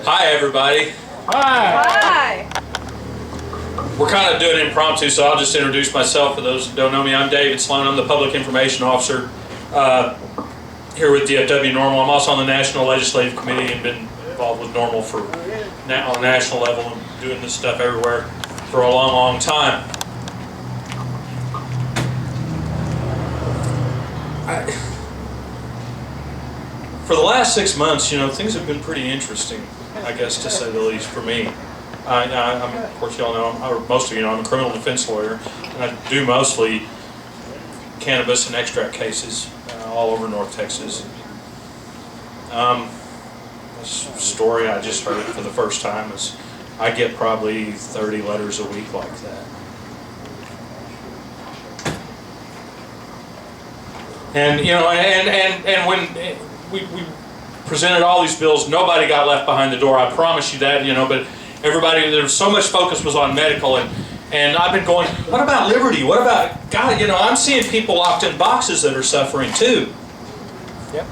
Hi, everybody. Hi. We're kind of doing impromptu, so I'll just introduce myself for those who don't know me. I'm David Sloane. I'm the Public Information Officer here with DFW NORML. I'm also on the National Legislative Committee and been involved with NORML for on a national level and doing this stuff everywhere for a long, long time. For the last 6 months, you know, things have been pretty interesting, I guess, to say the least, for me. I'm, of course, y'all know, or most of you know, I'm a criminal defense lawyer, and I do mostly cannabis and extract cases all over North Texas. This story I just heard for the first time is I get probably 30 letters a week like that. And, you know, and when we presented all these bills, nobody got left behind the door, I promise you that, you know, but everybody, there was so much focus was on medical, and I've been going, what about liberty? What about, God, you know, I'm seeing people locked in boxes that are suffering too. Yep.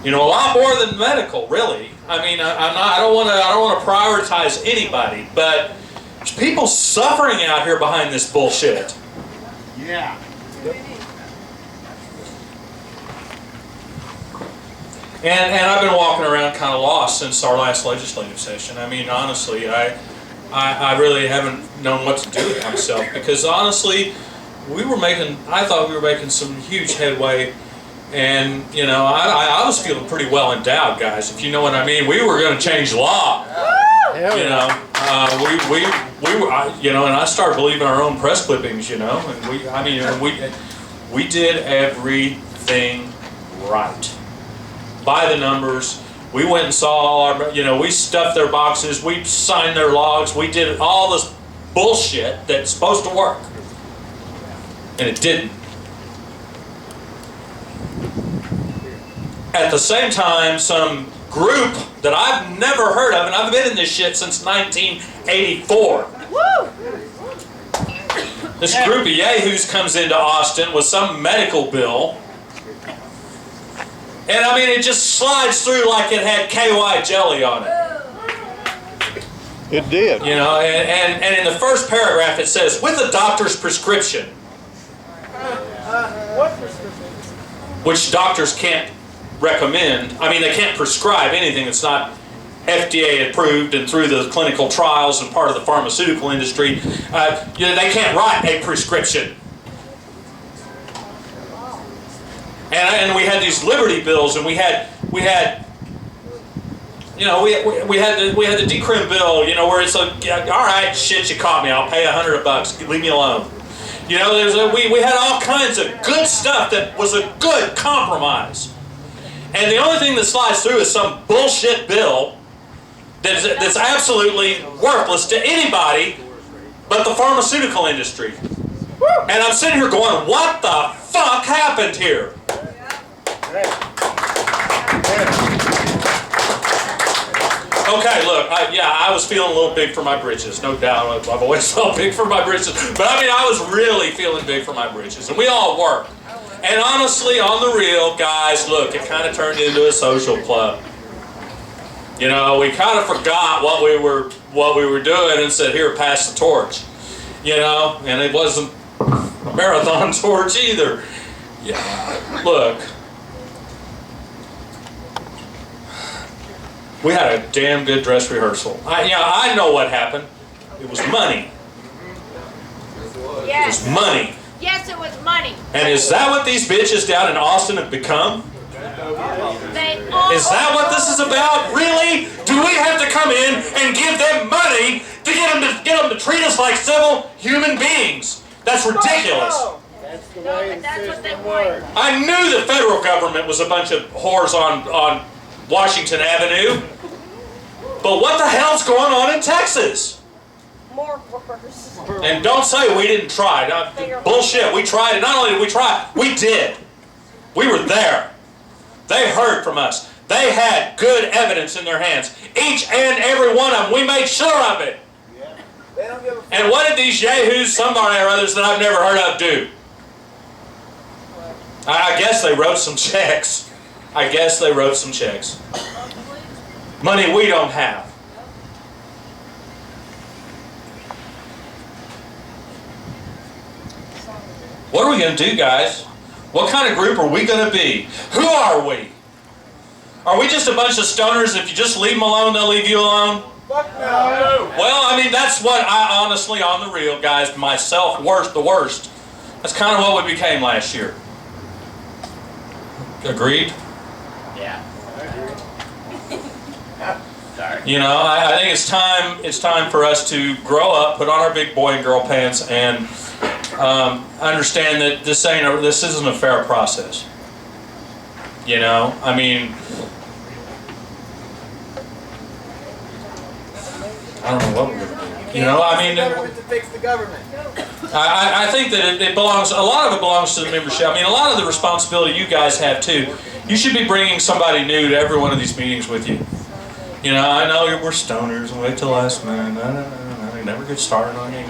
You know, a lot more than medical, really. I mean, I don't want to prioritize anybody, but there's people suffering out here behind this bullshit. Yeah. Yep. And I've been walking around kind of lost since our last legislative session. I mean, honestly, I really haven't known what to do with myself, because honestly, I thought we were making some huge headway, and you know, I was feeling pretty well endowed, guys, if you know what I mean. We were going to change law. You know, we were, you know, and I started believing our own press clippings, you know, and we did everything right. By the numbers, we went and saw all our, you know, we stuffed their boxes, we signed their logs, we did all this bullshit that's supposed to work. And it didn't. At the same time, some group that I've never heard of, and I've been in this shit since 1984. This group of yahoos comes into Austin with some medical bill. And I mean, it just slides through like it had KY jelly on it. It did. You know, and in the first paragraph it says, with a doctor's prescription. What prescription? Which doctors can't recommend. I mean, they can't prescribe anything that's not FDA approved and through the clinical trials and part of the pharmaceutical industry. You know, they can't write a prescription. And we had these liberty bills, and we had you know, we had the decrim bill, you know, where it's like, all right, shit, you caught me, I'll pay $100, leave me alone. You know, we had all kinds of good stuff that was a good compromise. And the only thing that slides through is some bullshit bill that's absolutely worthless to anybody but the pharmaceutical industry. And I'm sitting here going, what the fuck happened here? Okay, look, I was feeling a little big for my britches, no doubt. I've always felt big for my britches. But I mean, I was really feeling big for my britches. And we all were. And honestly, on the real, guys, look, it kind of turned into a social club. You know, we kind of forgot what we were doing and said, here, pass the torch. You know, and it wasn't a marathon torch either. Yeah, look. We had a damn good dress rehearsal. I know what happened. It was money. Yes. It was money. Yes, it was money. And is that what these bitches down in Austin have become? Is that what this is about? Really? Do we have to come in and give them money to get them to treat us like civil human beings? That's ridiculous. That's what they want. I knew the federal government was a bunch of whores on Washington Avenue. But what the hell's going on in Texas? More whores. And don't say we didn't try. Bullshit, we tried. And not only did we try, we did. We were there. They heard from us. They had good evidence in their hands. Each and every one of them, we made sure of it. And what did these yahoos, somebody or others that I've never heard of, do? I guess they wrote some checks. Money we don't have. What are we going to do, guys? What kind of group are we going to be? Who are we? Are we just a bunch of stoners? If you just leave them alone, they'll leave you alone? Fuck no. Well, I mean, that's what I honestly, on the real, guys, myself, the worst. That's kind of what we became last year. Agreed? Yeah. Sorry. You know, I think it's time for us to grow up, put on our big boy and girl pants, and understand that this isn't a fair process. You know, I mean, I don't know what we're gonna do. You know, I mean, Government to fix the government. I think that it belongs. A lot of it belongs to the membership. I mean, a lot of the responsibility you guys have too. You should be bringing somebody new to every one of these meetings with you. You know, I know we're stoners and wait till last minute. I never get started on it.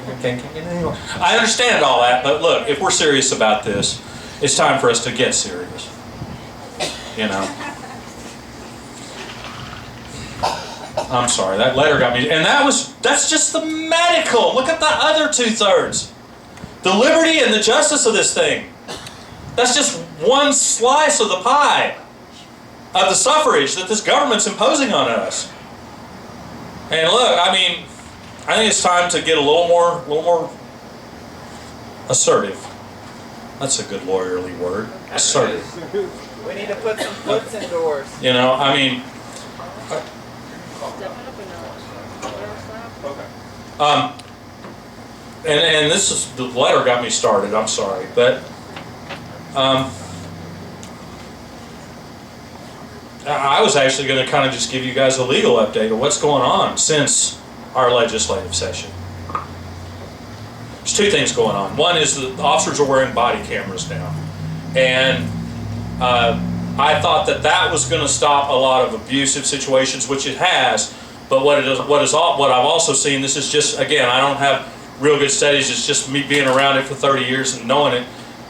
I understand all that, but look, if we're serious about this, it's time for us to get serious. You know. I'm sorry, that letter got me, and that's just the medical. Look at the other 2/3. The liberty and the justice of this thing. That's just one slice of the pie of the suffrage that this government's imposing on us. And look, I mean, I think it's time to get a little more assertive. That's a good lawyerly word. Assertive. We need to put some foots in doors. You know, I mean, and this is, the letter got me started, I'm sorry, but I was actually going to kind of just give you guys a legal update of what's going on since our legislative session. There's two things going on. One is the officers are wearing body cameras now, and I thought that was going to stop a lot of abusive situations, which it has. But what I've also seen, this is just, again, I don't have real good studies, it's just me being around it for 30 years and knowing it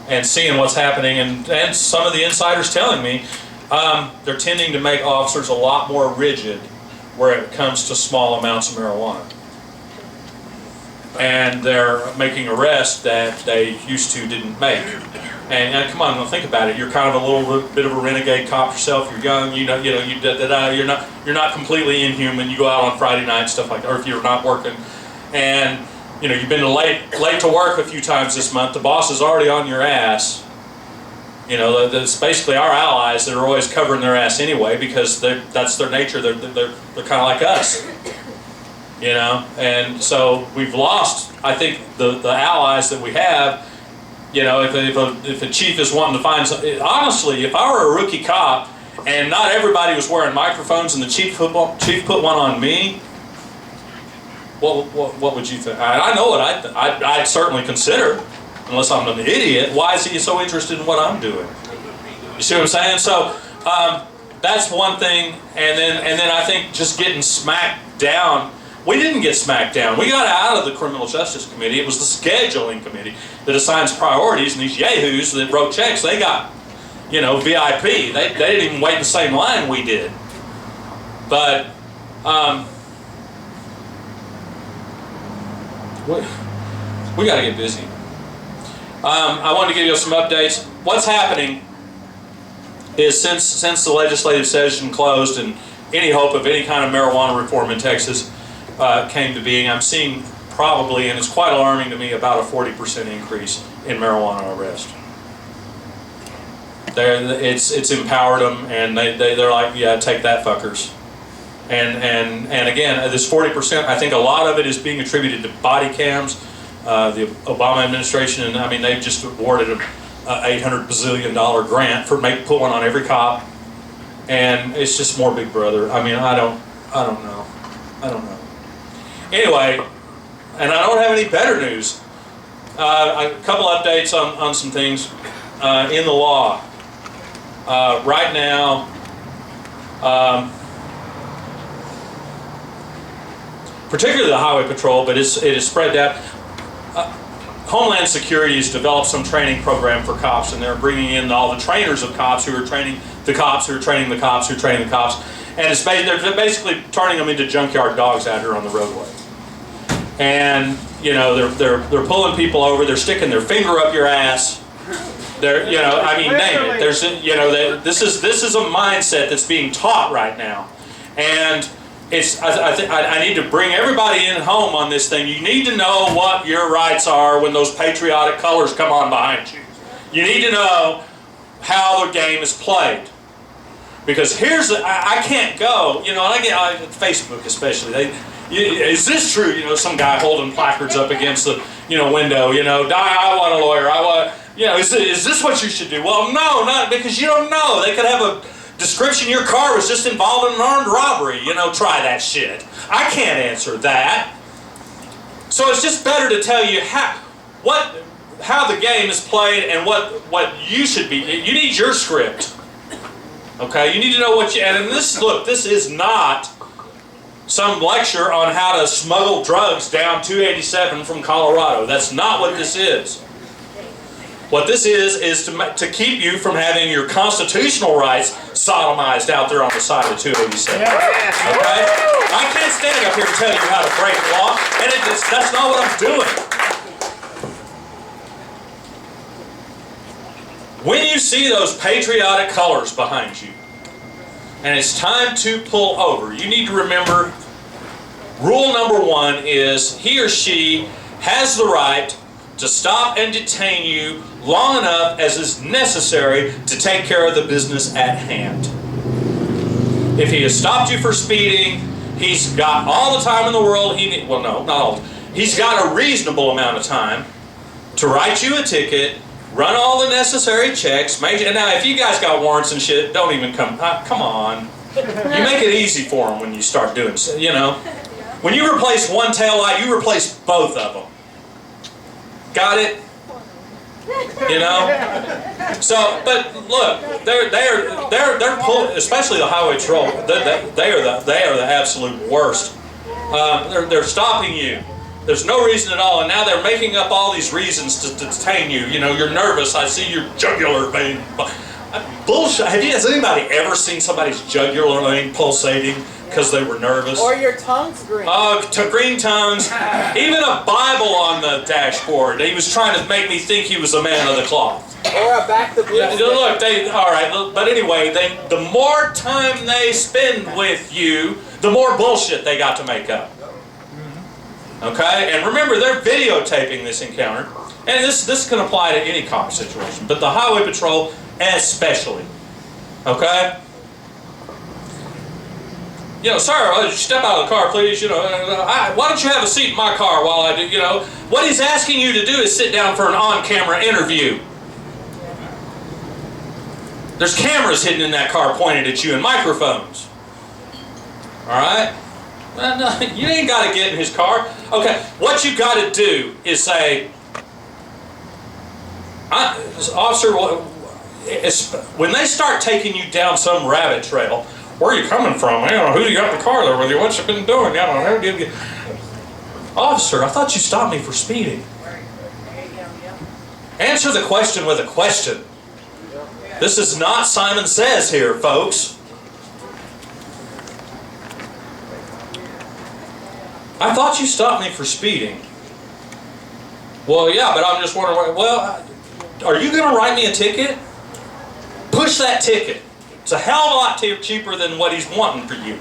and seeing what's happening, and some of the insiders telling me they're tending to make officers a lot more rigid where it comes to small amounts of marijuana. And they're making arrests that they used to didn't make. And come on, think about it. You're kind of a little bit of a renegade cop yourself. You're young. You're not completely inhuman. You go out on Friday night, stuff like that, or if you're not working, and you've been late to work a few times this month. The boss is already on your ass. That's basically our allies that are always covering their ass anyway, because that's their nature. They're kind of like us. And so we've lost, I think, the allies that we have. If a chief is wanting to find something, honestly, if I were a rookie cop and not everybody was wearing microphones and the chief put one on me, what would you think? I know what I'd certainly consider, unless I'm an idiot. Why is he so interested in what I'm doing? You see what I'm saying? So that's one thing, and then I think just getting smacked down. We didn't get smacked down. We got out of the Criminal Justice Committee. It was the Scheduling Committee that assigns priorities, and these yahoos that wrote checks, they got, VIP. They didn't even wait in the same line we did. But we got to get busy. I wanted to give you some updates. What's happening is since the legislative session closed and any hope of any kind of marijuana reform in Texas came to being, I'm seeing probably, and it's quite alarming to me, about a 40% increase in marijuana arrest. It's empowered them, and they're like, yeah, take that, fuckers. And again, this 40%, I think a lot of it is being attributed to body cams. The Obama administration, and I mean, they've just awarded an $800 bazillion grant for put one on every cop, and it's just more Big Brother. I mean, I don't know. Anyway, and I don't have any better news. A couple updates on some things in the law. Right now, particularly the Highway Patrol, but it is spread out. Homeland Security has developed some training program for cops, and they're bringing in all the trainers of cops who are training the cops who are training the cops who are training the cops, and they're basically turning them into junkyard dogs out here on the roadway. And they're pulling people over, they're sticking their finger up your ass, There, you know, I mean, name it. There's, you know, this is a mindset that's being taught right now, and I need to bring everybody in home on this thing. You need to know what your rights are when those patriotic colors come on behind you. You need to know how the game is played. Because here's the, I can't go, you know, and I get Facebook especially. Is this true? You know, some guy holding placards up against the, you know, window. You know, I want a lawyer. I want, you know, is this what you should do? Well, no, not because you don't know. They could have a description. Your car was just involved in an armed robbery. You know, try that shit. I can't answer that. So it's just better to tell you how the game is played and what you should be. You need your script. Okay, you need to know what you, and this, look, this is not some lecture on how to smuggle drugs down 287 from Colorado. That's not what this is. What this is to keep you from having your constitutional rights sodomized out there on the side of 287. Okay? I can't stand up here and tell you how to break the law, and that's not what I'm doing. When you see those patriotic colors behind you, and it's time to pull over, you need to remember, rule number 1 is he or she has the right to stop and detain you long enough as is necessary to take care of the business at hand. If he has stopped you for speeding, he's got all the time in the world well, no, not all. He's got a reasonable amount of time to write you a ticket, run all the necessary checks. And now, if you guys got warrants and shit, don't even come on. You make it easy for them when you start doing so, you know. When you replace one taillight, you replace both of them. Got it? You know. So, but look, they're pulling, especially the highway patrol. They are the absolute worst. They're stopping you. There's no reason at all, and now they're making up all these reasons to detain you. You know, you're nervous. I see your jugular vein. Bullshit. Has anybody ever seen somebody's jugular vein pulsating because they were nervous? Or your tongue's green. Oh, green tongues. Even a Bible on the dashboard. He was trying to make me think he was a man of the cloth. Or a back to blue. Yeah, look, all right, but anyway, the more time they spend with you, the more bullshit they got to make up. Okay, and remember, they're videotaping this encounter, and this can apply to any cop situation, but the highway patrol especially. Okay. You know, sir, step out of the car, please. You know, why don't you have a seat in my car while I do? You know, what he's asking you to do is sit down for an on-camera interview. There's cameras hidden in that car pointed at you and microphones. All right. Well, no, you ain't got to get in his car. Okay, what you got to do is say, officer, when they start taking you down some rabbit trail, where are you coming from? I don't know who you got in the car there with you. What you been doing? I don't know. How did you get... Officer, I thought you stopped me for speeding. Answer the question with a question. This is not Simon Says here, folks. I thought you stopped me for speeding. Well, yeah, but I'm just wondering, well, are you going to write me a ticket? Push that ticket. It's a hell of a lot cheaper than what he's wanting for you.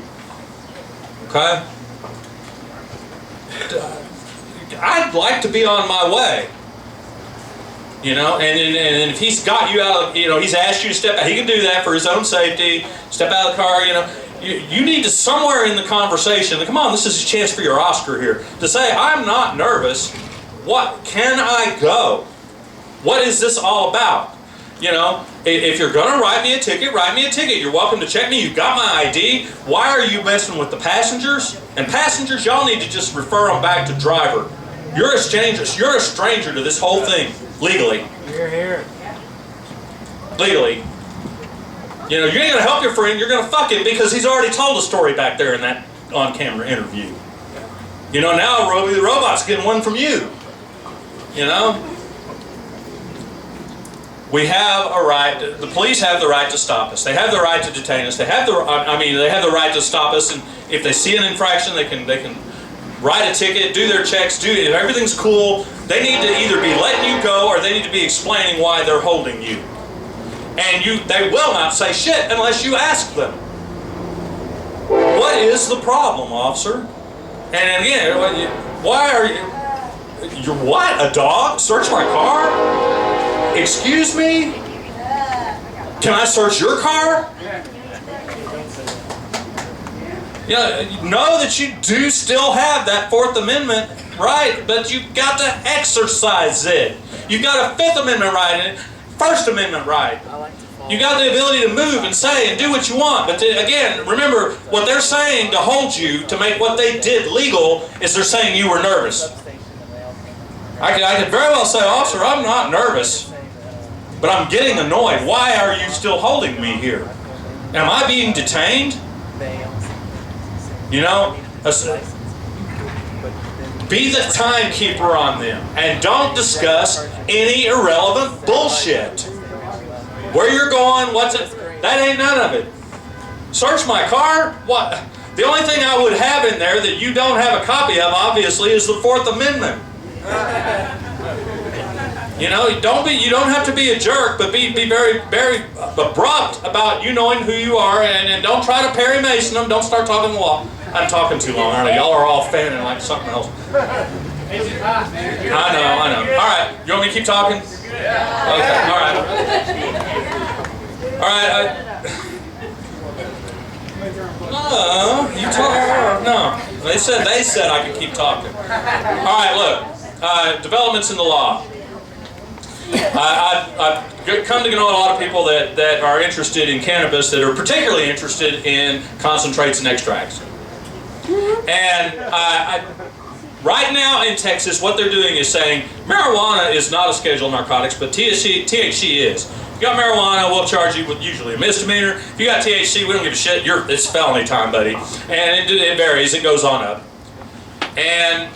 Okay? I'd like to be on my way. You know, and if he's got you out of, you know, he's asked you to step out, he can do that for his own safety, step out of the car, you know. You need to, somewhere in the conversation, come on, this is a chance for your Oscar here, to say, I'm not nervous. What, can I go? What is this all about? You know, if you're going to write me a ticket, write me a ticket. You're welcome to check me. You've got my ID. Why are you messing with the passengers? And passengers, y'all need to just refer them back to driver. You're a stranger to this whole thing, legally. You're here. Legally. You know, you ain't going to help your friend, you're going to fuck him because he's already told a story back there in that on-camera interview. You know, now Roby the robot's getting one from you. You know? We have a right, the police have the right to stop us. They have the right to detain us. They have the right to stop us, and if they see an infraction, they can write a ticket, do their checks, if everything's cool, They need to either be letting you go or they need to be explaining why they're holding you. And they will not say shit unless you ask them. What is the problem, officer? And again, why are you... You're what? A dog? Search my car? Excuse me? Can I search your car? Know that you do still have that Fourth Amendment right, but you've got to exercise it. You've got a Fifth Amendment right and First Amendment right. You got the ability to move and say and do what you want. But again, remember, what they're saying to hold you, to make what they did legal, is they're saying you were nervous. I could very well say, officer, I'm not nervous, but I'm getting annoyed. Why are you still holding me here? Am I being detained? You know, be the timekeeper on them and don't discuss any irrelevant bullshit. Where you're going, what's it? That ain't none of it. Search my car? What? The only thing I would have in there that you don't have a copy of, obviously, is the Fourth Amendment. You know, you don't have to be a jerk, but be very, very abrupt about you knowing who you are, and don't try to Perry Mason them. Don't start talking the law. I'm talking too long, aren't I? Y'all are all fanning like something else. I know. All right, you want me to keep talking? Okay, all right. All right. No, you talk. No, they said I could keep talking. All right, look. Developments in the law. I've come to know a lot of people that are interested in cannabis, that are particularly interested in concentrates and extracts. And right now in Texas, what they're doing is saying marijuana is not a scheduled narcotics, but THC is. If you got marijuana, we'll charge you with usually a misdemeanor. If you got THC, we don't give a shit. It's felony time, buddy. And it varies. It goes on up. And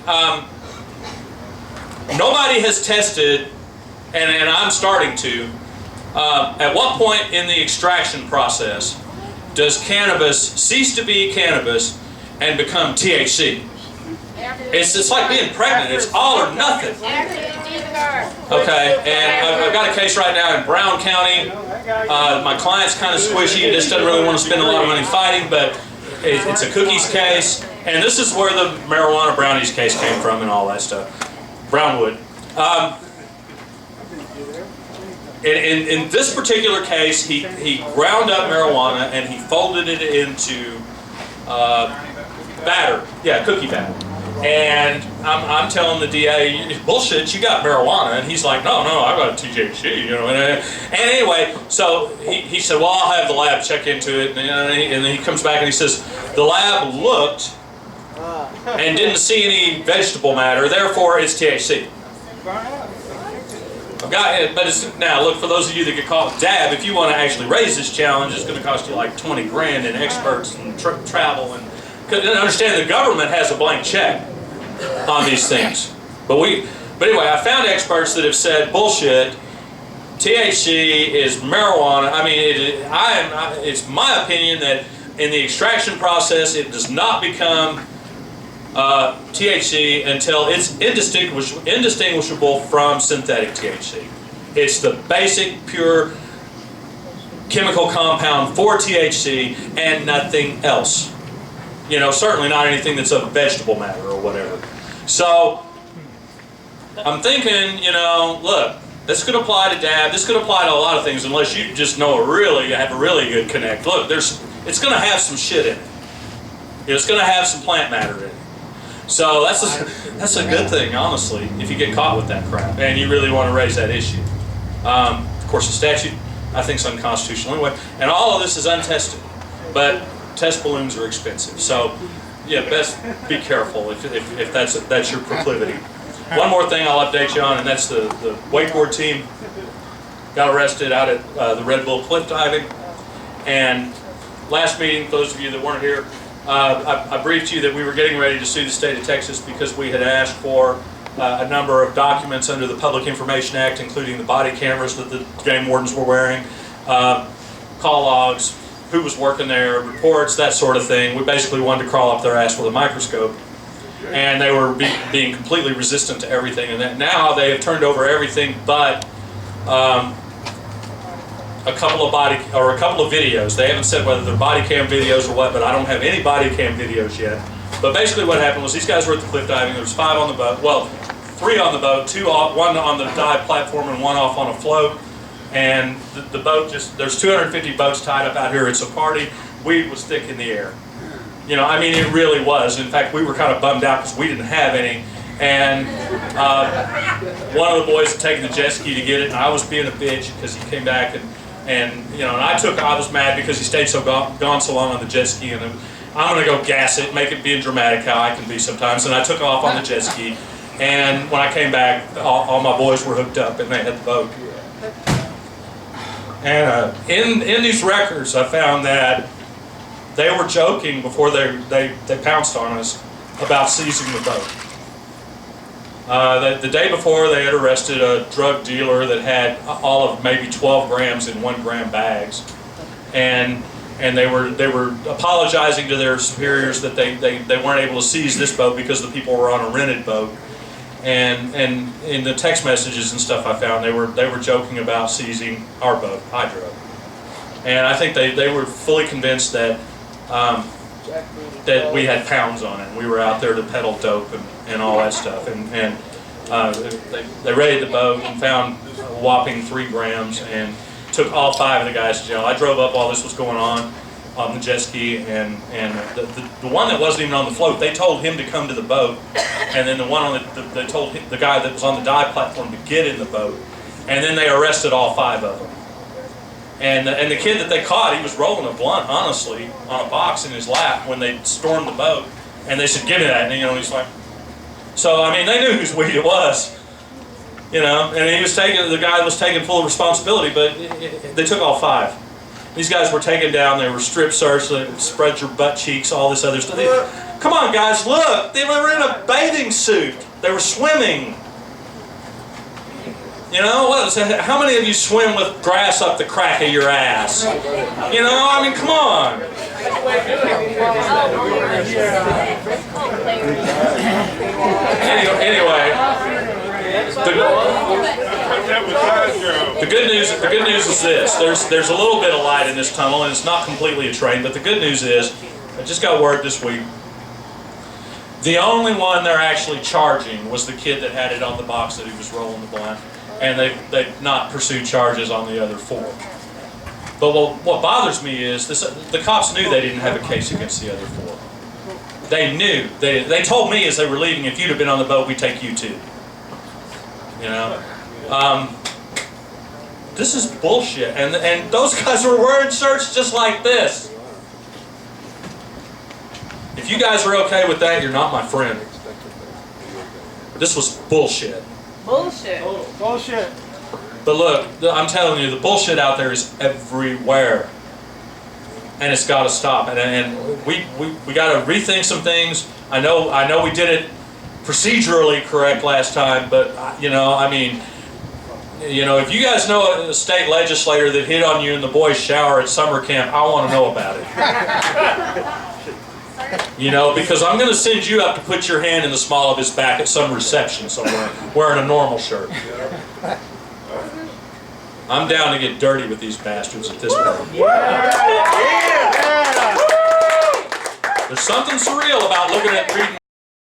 nobody has tested, and I'm starting to, at what point in the extraction process does cannabis cease to be cannabis and become THC? It's like being pregnant. It's all or nothing. Okay, and I've got a case right now in Brown County. My client's kind of squishy. Just doesn't really want to spend a lot of money fighting, but it's a cookies case. And this is where the marijuana brownies case came from and all that stuff. Brownwood. In this particular case, he ground up marijuana and he folded it into batter. Yeah, cookie batter. And I'm telling the DA, bullshit, you got marijuana. And he's like, no, I got THC, you know. And anyway, so he said, well, I'll have the lab check into it. And then he comes back and he says, the lab looked and didn't see any vegetable matter, therefore it's THC. But now, look, for those of you that get caught with dab, if you want to actually raise this challenge, it's going to cost you like 20 grand in experts and travel. And understand the government has a blank check on these things. But anyway, I found experts that have said, bullshit, THC is marijuana. I mean, it's my opinion that in the extraction process, it does not become THC until it's indistinguishable from synthetic THC. It's the basic, pure chemical compound for THC and nothing else. You know, certainly not anything that's of vegetable matter or whatever. So, I'm thinking, you know, look, this could apply to dab, this could apply to a lot of things unless you just have a really good connect. Look, it's going to have some shit in it. It's going to have some plant matter in it. So that's a good thing, honestly, if you get caught with that crap and you really want to raise that issue. Of course, the statute, I think, is unconstitutional anyway, and all of this is untested. But test balloons are expensive, so yeah, best be careful if that's your proclivity. One more thing I'll update you on, and that's the wakeboard team got arrested out at the Red Bull cliff diving. And last meeting, for those of you that weren't here, I briefed you that we were getting ready to sue the state of Texas because we had asked for a number of documents under the Public Information Act, including the body cameras that the game wardens were wearing, call logs, who was working there, reports, that sort of thing. We basically wanted to crawl up their ass with a microscope. and they were being completely resistant to everything. And that now they have turned over everything but a couple of videos. They haven't said whether they're body cam videos or what, but I don't have any body cam videos yet. But basically what happened was these guys were at the cliff diving. There was 5 on the boat. Well, 3 on the boat, 2 off, 1 on the dive platform and 1 off on a float. And the boat there's 250 boats tied up out here. It's a party. Weed was thick in the air. You know, I mean, it really was. In fact, we were kind of bummed out because we didn't have any. And one of the boys had taken the jet ski to get it, and I was being a bitch because he came back and you know, and I was mad because he stayed gone so long on the jet ski, and I'm gonna go gas it, make it being dramatic how I can be sometimes. And I took off on the jet ski, and when I came back, all my boys were hooked up and they had the boat. And in these records, I found that they were joking before they pounced on us about seizing the boat. The day before, they had arrested a drug dealer that had all of maybe 12 grams in 1 gram bags, and they were apologizing to their superiors that they weren't able to seize this boat because the people were on a rented boat. And in the text messages and stuff I found, they were joking about seizing our boat, Hydro. And I think they were fully convinced that that we had pounds on it. We were out there to peddle dope and all that stuff. And they raided the boat and found a whopping 3 grams and took all 5 of the guys to jail. I drove up while this was going on the jet ski, and the one that wasn't even on the float, they told him to come to the boat, and then the one they told the guy that was on the dive platform to get in the boat, and then they arrested all 5 of them. And the kid that they caught, he was rolling a blunt, honestly, on a box in his lap when they stormed the boat, and they said, "Give me that," and you know, he's like, so I mean, they knew whose weed it was, you know, and the guy was taking full responsibility, but they took all 5. These guys were taken down, they were strip searched, they spread your butt cheeks, all this other stuff. Come on guys, look, they were in a bathing suit. They were swimming. You know, how many of you swim with grass up the crack of your ass? You know, I mean, come on. Anyway, the good news is this. There's a little bit of light in this tunnel, and it's not completely a train, but the good news is, I just got word this week, the only one they're actually charging was the kid that had it on the box that he was rolling the blunt, and they've not pursued charges on the other 4. But what bothers me is the cops knew they didn't have a case against the other 4. They knew. They told me as they were leaving, if you'd have been on the boat, we'd take you too. You know? This is bullshit. And those guys were wearing shirts just like this. If you guys are okay with that, you're not my friend. This was bullshit. Bullshit. Bullshit. But look, I'm telling you, the bullshit out there is everywhere. And it's got to stop. And we got to rethink some things. I know we did it procedurally correct last time, but you know, I mean, you know, if you guys know a state legislator that hit on you in the boys' shower at summer camp, I want to know about it. You know, because I'm going to send you up to put your hand in the small of his back at some reception somewhere, wearing a normal shirt. I'm down to get dirty with these bastards at this point. There's something surreal about looking at reading